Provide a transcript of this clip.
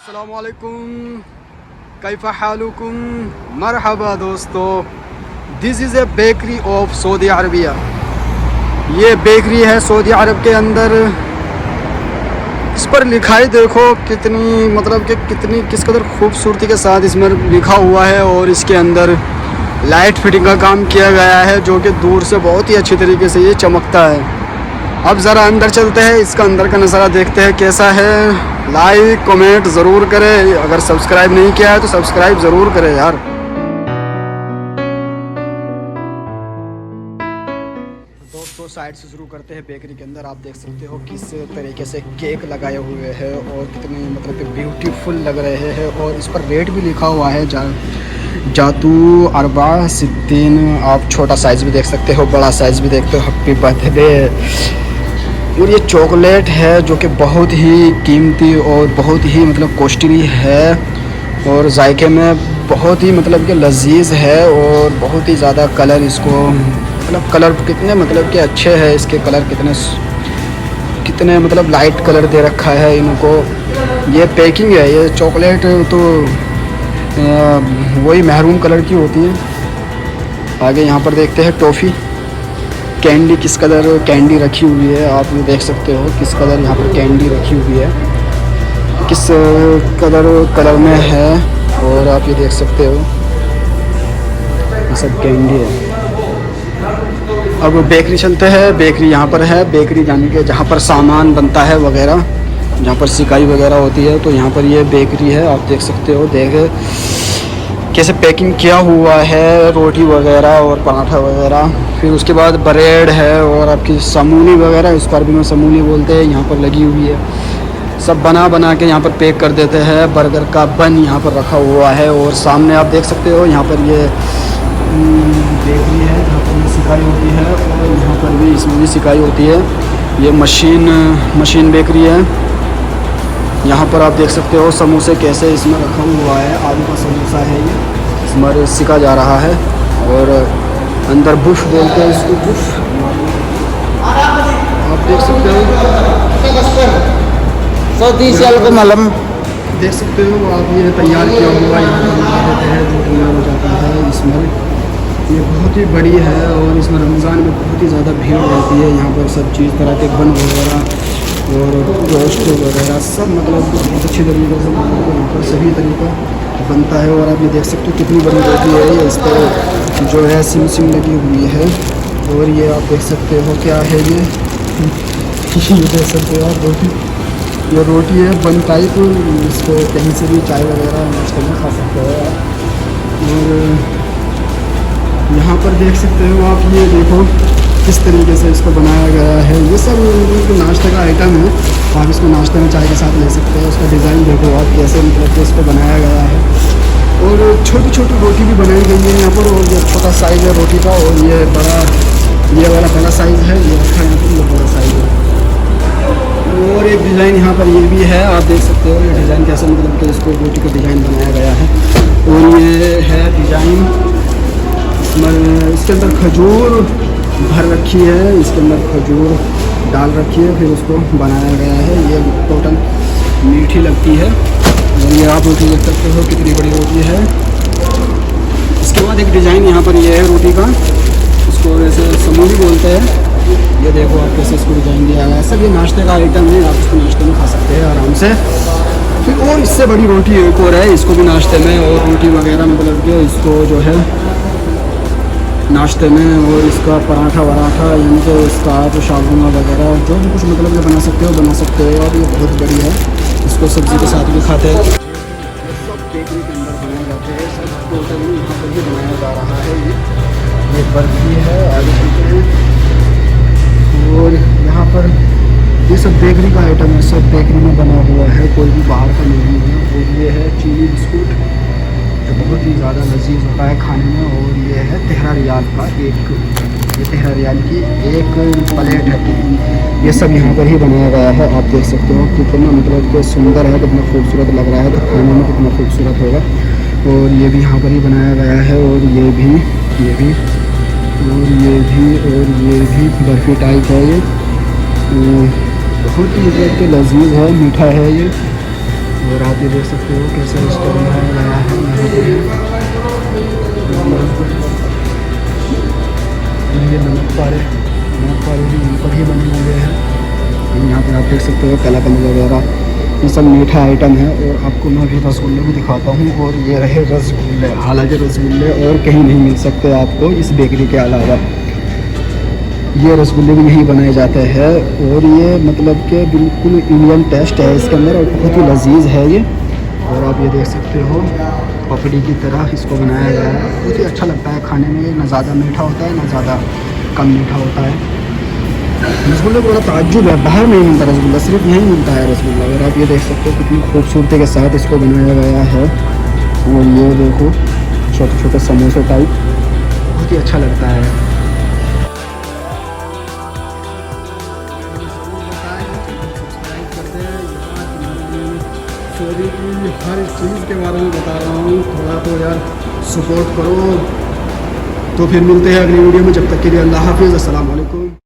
अस्सलामुअलैकुम, कैफ़ा हालुकुम, मरहबा दोस्तों। This is a bakery of Saudi Arabia. ये बेकरी है सऊदी अरब के अंदर। इस पर लिखाई देखो कितनी मतलब कि कितनी किस कदर खूबसूरती के साथ इसमें लिखा हुआ है, और इसके अंदर लाइट फिटिंग का काम किया गया है जो कि दूर से बहुत ही अच्छी तरीके से ये चमकता है। अब ज़रा अंदर चलते हैं, इसका अंदर का नज़ारा देखते हैं कैसा है। लाइक कमेंट ज़रूर करें, अगर सब्सक्राइब नहीं किया है तो सब्सक्राइब ज़रूर करें यार। दोस्तों साइड से शुरू करते हैं। बेकरी के अंदर आप देख सकते हो किस तरीके से केक लगाए हुए हैं और कितने मतलब कि ब्यूटीफुल लग रहे हैं, और इस पर रेट भी लिखा हुआ है जातू अरबा सिद्दीन। आप छोटा साइज़ भी देख सकते हो, बड़ा साइज़ भी देखते हो। Happy birthday. और ये चॉकलेट है जो कि बहुत ही कीमती और बहुत ही मतलब कॉस्टली है, और जायके में बहुत ही मतलब कि लजीज है, और बहुत ही ज़्यादा कलर इसको मतलब कलर कितने मतलब कि अच्छे हैं। इसके कलर कितने मतलब लाइट कलर दे रखा है इनको। ये पैकिंग है, ये चॉकलेट तो वही महरून कलर की होती है। आगे यहाँ पर देखते हैं टॉफ़ी कैंडी, किस कदर कैंडी रखी हुई है। आप ये देख सकते हो किस कदर यहाँ पर कैंडी रखी हुई है, किस कदर कलर में है, और आप ये देख सकते हो ये सब कैंडी है। अब बेकरी चलते हैं। बेकरी यहाँ पर है, बेकरी जाने के जहाँ पर सामान बनता है वगैरह, जहाँ पर सिकाई वगैरह होती है, तो यहाँ पर ये बेकरी है। आप देख सकते हो कैसे पैकिंग किया हुआ है, रोटी वगैरह और पराठा वगैरह। फिर उसके बाद ब्रेड है और आपकी समूनी वगैरह, इस पर भी में समूनी बोलते हैं, यहाँ पर लगी हुई है। सब बना के यहाँ पर पैक कर देते हैं। बर्गर का बन यहाँ पर रखा हुआ है, और सामने आप देख सकते हो यहाँ पर ये बेकरी है जहाँ पर ये सिकाई होती है, और यहाँ पर भी इसमें भी सिकाई होती है। ये मशीन बेकरी है। यहाँ पर आप देख सकते हो समोसे कैसे इसमें रखा हुआ है। आलू का समोसा है ये, इसमें सिका जा रहा है, और अंदर बुश बोलते हैं इसको, बुश। आप देख सकते हो मलम देख सकते हो आप, ये तैयार किया हुआ यहाँ पर लगा देते हैं जो तैयार हो जाता है। इसमें ये बहुत ही बड़ी है, और इसमें रमज़ान में बहुत ही ज़्यादा भीड़ रहती है। यहाँ पर सब चीज़ तरह के बन वगैरह और रोस्ट वगैरह सब मतलब बहुत अच्छी तरीके से यहाँ पर सभी तरीका बनता है। और आप ये देख सकते हो कितनी बड़ी रोटी है ये, इस पर जो है सिम लगी हुई है। और ये आप देख सकते हो क्या है ये ये देख सकते हो आप रोटी, ये रोटी है बन टाइप। इसको कहीं से भी चाय वगैरह नाश्ते में खा सकते हो आप। और यहाँ पर देख सकते हो आप, ये देखो किस तरीके से इसको बनाया गया है। ये सब नाश्ते का आइटम है, आप इसको नाश्ते में चाय के साथ ले सकते हैं। उसका डिज़ाइन देखो आप कैसे मतलब कि इसको बनाया गया है, और छोटी छोटी रोटी भी बनाई गई है यहाँ पर। और ये छोटा साइज़ है रोटी का, और ये वाला बड़ा साइज़ है, ये रखा है यहाँ पर, ये बड़ा साइज़ है। और एक डिज़ाइन यहाँ पर ये भी है, आप देख सकते हो ये डिज़ाइन कैसे मतलब कि इसको रोटी का डिज़ाइन बनाया गया है। और ये है डिज़ाइन, इसके अंदर खजूर भर रखी है, इसके अंदर खजूर डाल रखी है, फिर उसको बनाया गया है। ये टोटल मीठी लगती है। और ये आप रोटी देख सकते हो कितनी बड़ी रोटी है। इसके बाद एक डिज़ाइन यहाँ पर ये है रोटी का, इसको वैसे समूनी बोलते हैं। ये देखो आप कैसे इसको डिज़ाइन दिया गया है। सब ये नाश्ते का आइटम है, आप इसको नाश्ते में खा सकते हैं आराम से। फिर और इससे बड़ी रोटी एक और है, इसको भी नाश्ते में, और रोटी वगैरह मतलब कि इसको जो है नाश्ते में, और इसका पराठा वराठा यानी कि इसका जो शागुना वगैरह जो भी कुछ मतलब ये बना सकते हो। और ये बहुत बड़ी है, इसको सब्ज़ी के साथ भी खाते हैं। सब बेकरी के अंदर बनाए जाते हैं, सब टोटल यहाँ पर ही बनाया जा रहा है। ये बर्फी है, आगे चलते हैं। और यहाँ पर ये सब बेकरी का आइटम है, सब बेकरी में बना हुआ है, कोई भी बाहर का नहीं है। और ये है चीनी बिस्कुट जो बहुत ही ज़्यादा लजीज होता है खाने में। और ये है 13 रियाल का एक, ये 13 रियाल की एक प्लेट है। ये सब यहाँ पर ही बनाया गया है। आप देख सकते हो कितना मतलब कि सुंदर है, कितना खूबसूरत लग रहा है, तो खाने में कितना खूबसूरत होगा। और ये भी यहाँ पर ही बनाया गया है, और ये भी और ये भी बर्फ़ी टाइप है। ये बहुत ही मतलब कि लजीज है, मीठा है ये। और आप ये देख सकते हो कैसे इसको बनाया गया है। यहाँ पे ये नमक पारे भी यहीं पर ही बने हुए हैं। यहाँ पर आप देख सकते हो कलाकंद वगैरह, ये सब मीठा आइटम है। और आपको मैं अभी रसगुल्ले भी दिखाता हूँ। और ये रहे रसगुल्ले, हालांकि रसगुल्ले और कहीं नहीं मिल सकते आपको इस बेकरी के अलावा। ये रसगुल्ले भी यहीं बनाए जाते हैं और ये मतलब कि बिल्कुल इंडियन टेस्ट है इसके अंदर और बहुत ही लजीज है ये। और आप ये देख सकते हो पपड़ी की तरह इसको बनाया गया है। बहुत ही अच्छा लगता है खाने में। ये ना ज़्यादा मीठा होता है ना ज़्यादा कम मीठा होता है। रसगुल्ले को बड़ा ताज्जुब है, बाहर नहीं मिलता रसगुल्ला, सिर्फ यहीं मिलता है रसगुल्ला। और आप ये देख सकते हो कितनी खूबसूरती के साथ इसको बनाया गया है। और ये देखो छोटे छोटे समोसे टाइप, बहुत ही अच्छा लगता है। चोरी की हर चीज़ के बारे में बता रहा हूँ, थोड़ा तो यार सपोर्ट करो। तो फिर मिलते हैं अगली वीडियो में, जब तक के लिए अल्लाह हाफिज़, अस्सलाम वालेकुम।